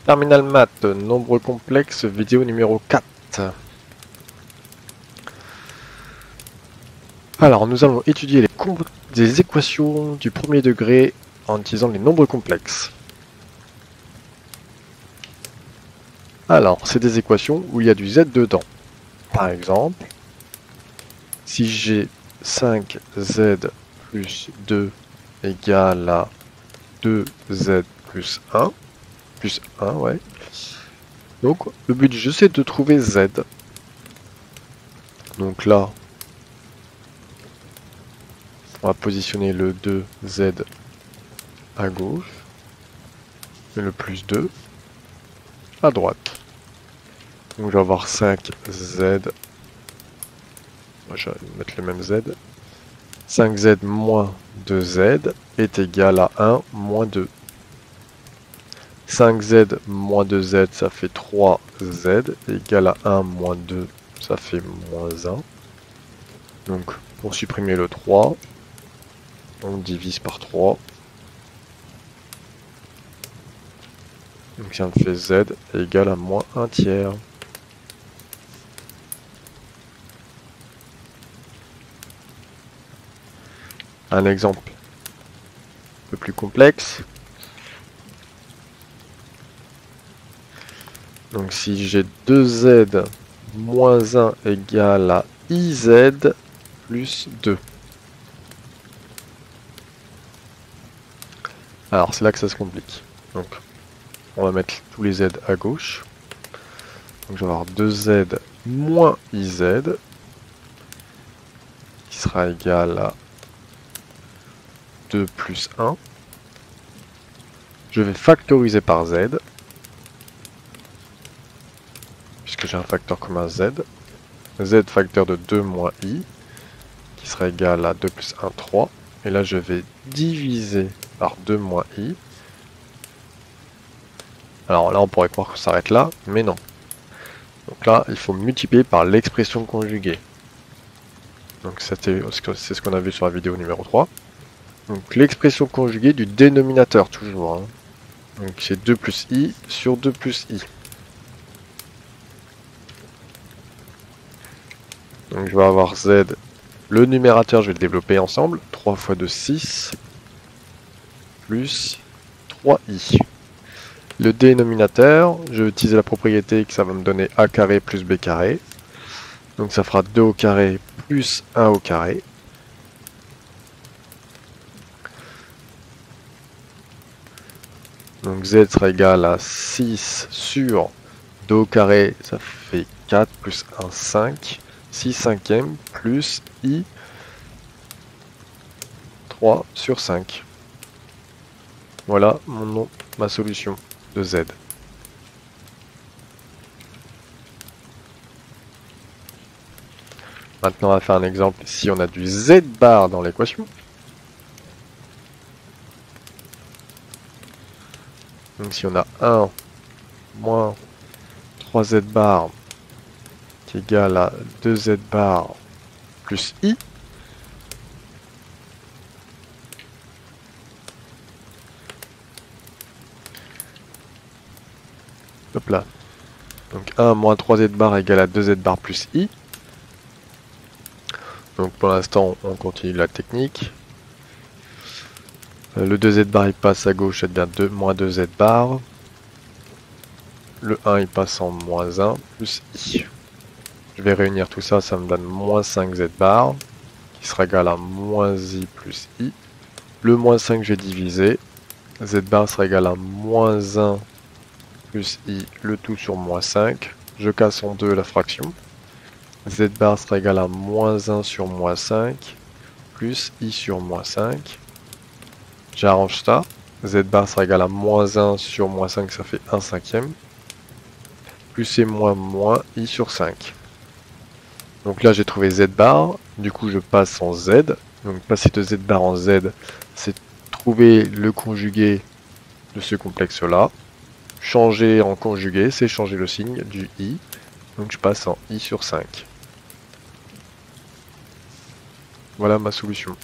Terminal maths, nombre complexe, vidéo numéro 4. Alors, nous allons étudier des équations du premier degré en utilisant les nombres complexes. Alors, c'est des équations où il y a du z dedans. Par exemple, si j'ai 5z plus 2 égale à 2z plus 1, ouais. Donc, le but du jeu, c'est de trouver z. Donc là, on va positionner le 2z à gauche et le plus 2 à droite. Donc je vais avoir 5z, je vais mettre le même z. 5z moins 2z est égal à 1 moins 2. 5z moins 2z, ça fait 3z, égal à 1 moins 2, ça fait moins 1. Donc pour supprimer le 3, on divise par 3. Donc ça me fait z égale à moins 1 tiers. Un exemple un peu plus complexe. Donc si j'ai 2z moins 1 égale à iz plus 2. Alors c'est là que ça se complique. Donc on va mettre tous les z à gauche. Donc je vais avoir 2z moins iz qui sera égal à 2 plus 1. Je vais factoriser par z, puisque j'ai un facteur commun z. Z facteur de 2 moins i, qui sera égal à 2 plus 1, 3. Et là je vais diviser par 2 moins i. Alors là on pourrait croire que ça s'arrête là, mais non. Donc là il faut multiplier par l'expression conjuguée. Donc c'est ce qu'on a vu sur la vidéo numéro 3. Donc l'expression conjuguée du dénominateur toujours. Hein. Donc c'est 2 plus i sur 2 plus i. Donc je vais avoir z. Le numérateur je vais le développer ensemble. 3 fois 2, 6. Plus 3i. Le dénominateur, je vais utiliser la propriété que ça va me donner a carré plus b carré. Donc ça fera 2 au carré plus 1 au carré. Donc z sera égal à 6 sur 2 au carré, ça fait 4 plus 1, 5. 6 cinquièmes plus i 3 sur 5. Voilà ma solution de z. Maintenant, on va faire un exemple. Si on a du z bar dans l'équation, donc si on a 1 moins 3z bar qui est égal à 2z bar plus i, hop là. Donc 1 moins 3z bar égale à 2z bar plus i. Donc pour l'instant, on continue la technique. Le 2z bar il passe à gauche, ça devient 2 moins 2z bar. Le 1 il passe en moins 1 plus i. Je vais réunir tout ça, ça me donne moins 5z bar, qui sera égal à moins i plus i. Le moins 5 je vais diviser. Z bar sera égal à moins 1 plus i, le tout sur moins 5. Je casse en deux la fraction. Z bar sera égal à moins 1 sur moins 5, plus i sur moins 5. J'arrange ça. Z bar sera égal à moins 1 sur moins 5, ça fait 1 cinquième. Plus et moins i sur 5. Donc là j'ai trouvé z bar, du coup je passe en z. Donc passer de z bar en z, c'est trouver le conjugué de ce complexe là. Changer en conjugué, c'est changer le signe du i. Donc je passe en i sur 5. Voilà ma solution.